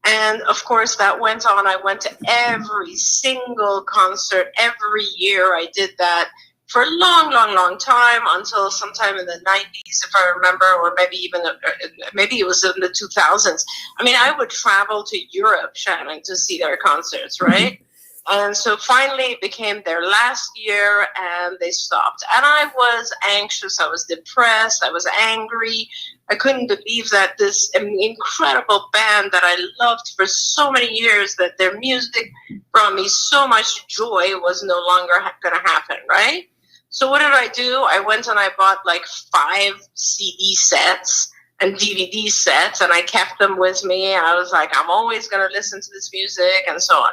Speaker 3: And of course, that went on. I went to every single concert every year. I did that for a long, long, long time until sometime in the 90s, if I remember, or maybe it was in the 2000s. I would travel to Europe, Shannon, to see their concerts, right? Mm-hmm. And so finally it became their last year and they stopped. And I was anxious. I was depressed. I was angry. I couldn't believe that this incredible band that I loved for so many years, that their music brought me so much joy, was no longer going to happen, right? So what did I do? I went and I bought like 5 CD sets and DVD sets, and I kept them with me. And I was like, I'm always going to listen to this music and so on.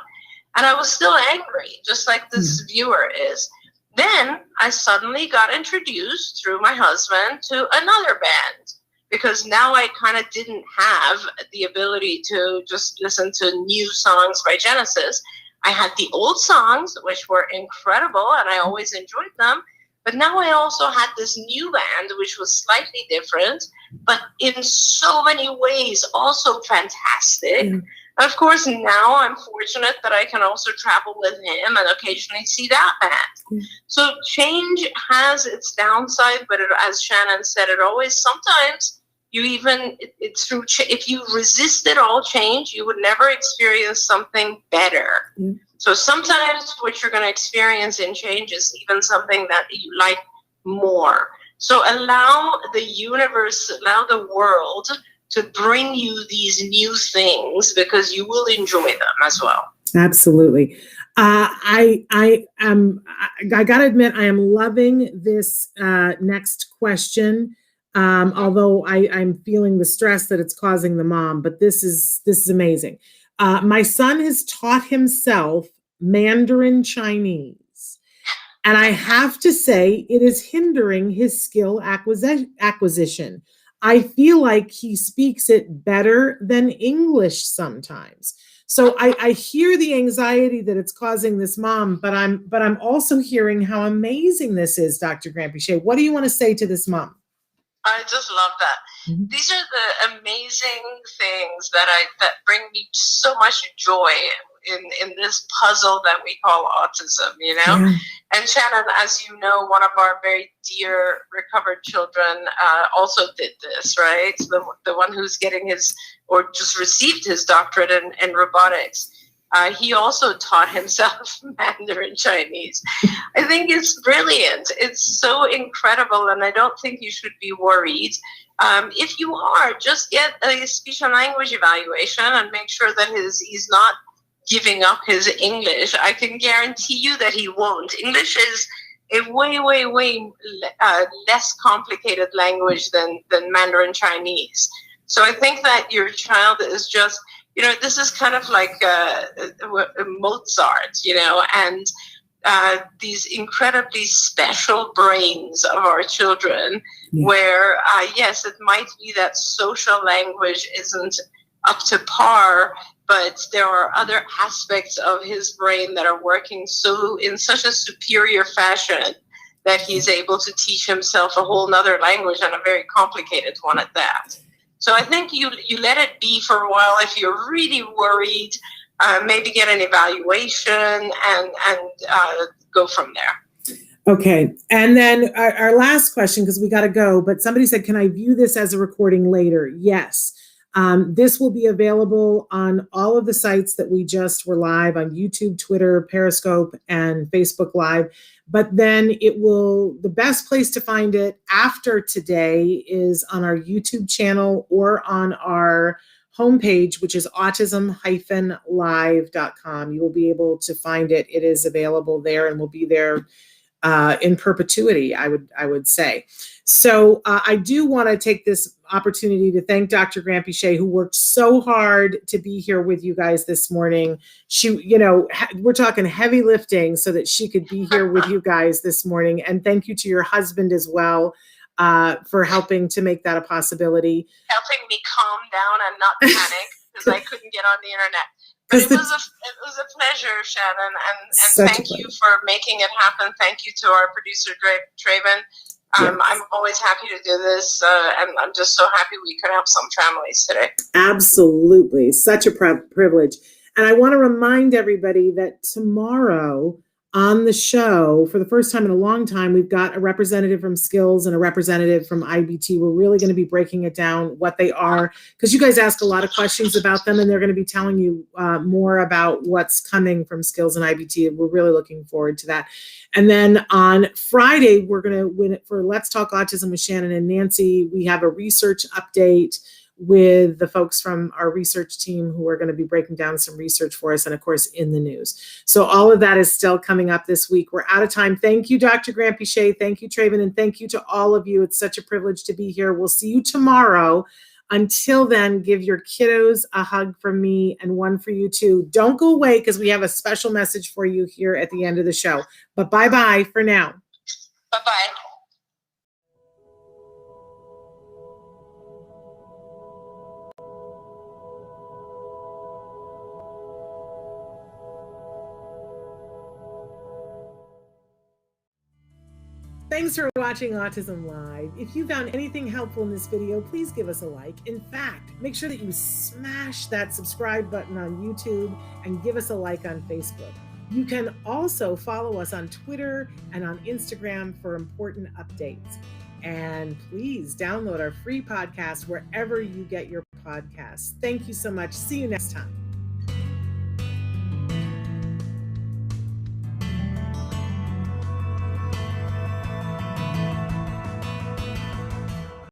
Speaker 3: And I was still angry, just like this viewer is. Then I suddenly got introduced through my husband to another band, because now I kind of didn't have the ability to just listen to new songs by Genesis. I had the old songs, which were incredible, and I always enjoyed them. But now I also had this new band, which was slightly different, but in so many ways also fantastic. Mm. Of course, now I'm fortunate that I can also travel with him and occasionally see that band. Mm. So change has its downside, but as Shannon said, sometimes it's through, if you resisted all change, you would never experience something better. Mm. So sometimes what you're going to experience in change is even something that you like more. So allow the universe, allow the world to bring you these new things, because you will enjoy them as well.
Speaker 2: Absolutely. I gotta admit, I am loving this next question. Although I'm feeling the stress that it's causing the mom, but this is amazing. My son has taught himself Mandarin Chinese, and I have to say it is hindering his skill acquisition. I feel like he speaks it better than English sometimes. So I hear the anxiety that it's causing this mom, but I'm also hearing how amazing this is, Dr. Granpeesheh. What do you want to say to this mom?
Speaker 3: I just love that. Mm-hmm. These are the amazing things that bring me so much joy in this puzzle that we call autism, Yeah. And Shannon, as you know, one of our very dear recovered children also did this, right? The one who's getting or just received his doctorate in robotics. He also taught himself Mandarin Chinese. I think it's brilliant. It's so incredible, and I don't think you should be worried. If you are, just get a speech and language evaluation and make sure that he's not giving up his English. I can guarantee you that he won't. English is a way, way, way less complicated language than Mandarin Chinese. So I think that your child is just, this is kind of like Mozart, and these incredibly special brains of our children, where, yes, it might be that social language isn't up to par, but there are other aspects of his brain that are working in such a superior fashion that he's able to teach himself a whole nother language, and a very complicated one at that. So I think you let it be for a while. If you're really worried, maybe get an evaluation and go from there.
Speaker 2: Okay. And then our last question, because we got to go, but somebody said, can I view this as a recording later? Yes. This will be available on all of the sites that we just were live on: YouTube, Twitter, Periscope, and Facebook Live. But then the best place to find it after today is on our YouTube channel or on our homepage, which is autism-live.com. You will be able to find it. It is available there and will be there in perpetuity, I would say. So I do want to take this opportunity to thank Dr. Granpeesheh, who worked so hard to be here with you guys this morning. She, we're talking heavy lifting so that she could be here with you guys this morning. And thank you to your husband as well for helping to make that a possibility.
Speaker 3: Helping me calm down and not panic because I couldn't get on the internet. But it was a pleasure, Shannon, and thank you for making it happen. Thank you to our producer, Traven. Yes. I'm always happy to do this, and I'm just so happy we could help some families today.
Speaker 2: Absolutely. Such a privilege. And I want to remind everybody that tomorrow on the show, for the first time in a long time, we've got a representative from Skills and a representative from IBT. We're really going to be breaking it down, what they are, because you guys ask a lot of questions about them, and they're going to be telling you more about what's coming from Skills and IBT. We're really looking forward to that. And then on Friday, we're going to win it for Let's Talk Autism with Shannon and Nancy. We have a research update with the folks from our research team who are going to be breaking down some research for us, and of course in the news. So all of that is still coming up this week. We're out of time. Thank you, Dr. Granpeesheh. Thank you, Traven, and thank you to all of you. It's such a privilege to be here. We'll see you tomorrow. Until then, give your kiddos a hug from me and one for you too. Don't go away because we have a special message for you here at the end of the show. But bye-bye for now.
Speaker 3: Bye-bye.
Speaker 2: Thanks for watching Autism Live. If you found anything helpful in this video, please give us a like. In fact, make sure that you smash that subscribe button on YouTube and give us a like on Facebook. You can also follow us on Twitter and on Instagram for important updates. And please download our free podcast wherever you get your podcasts. Thank you so much. See you next time.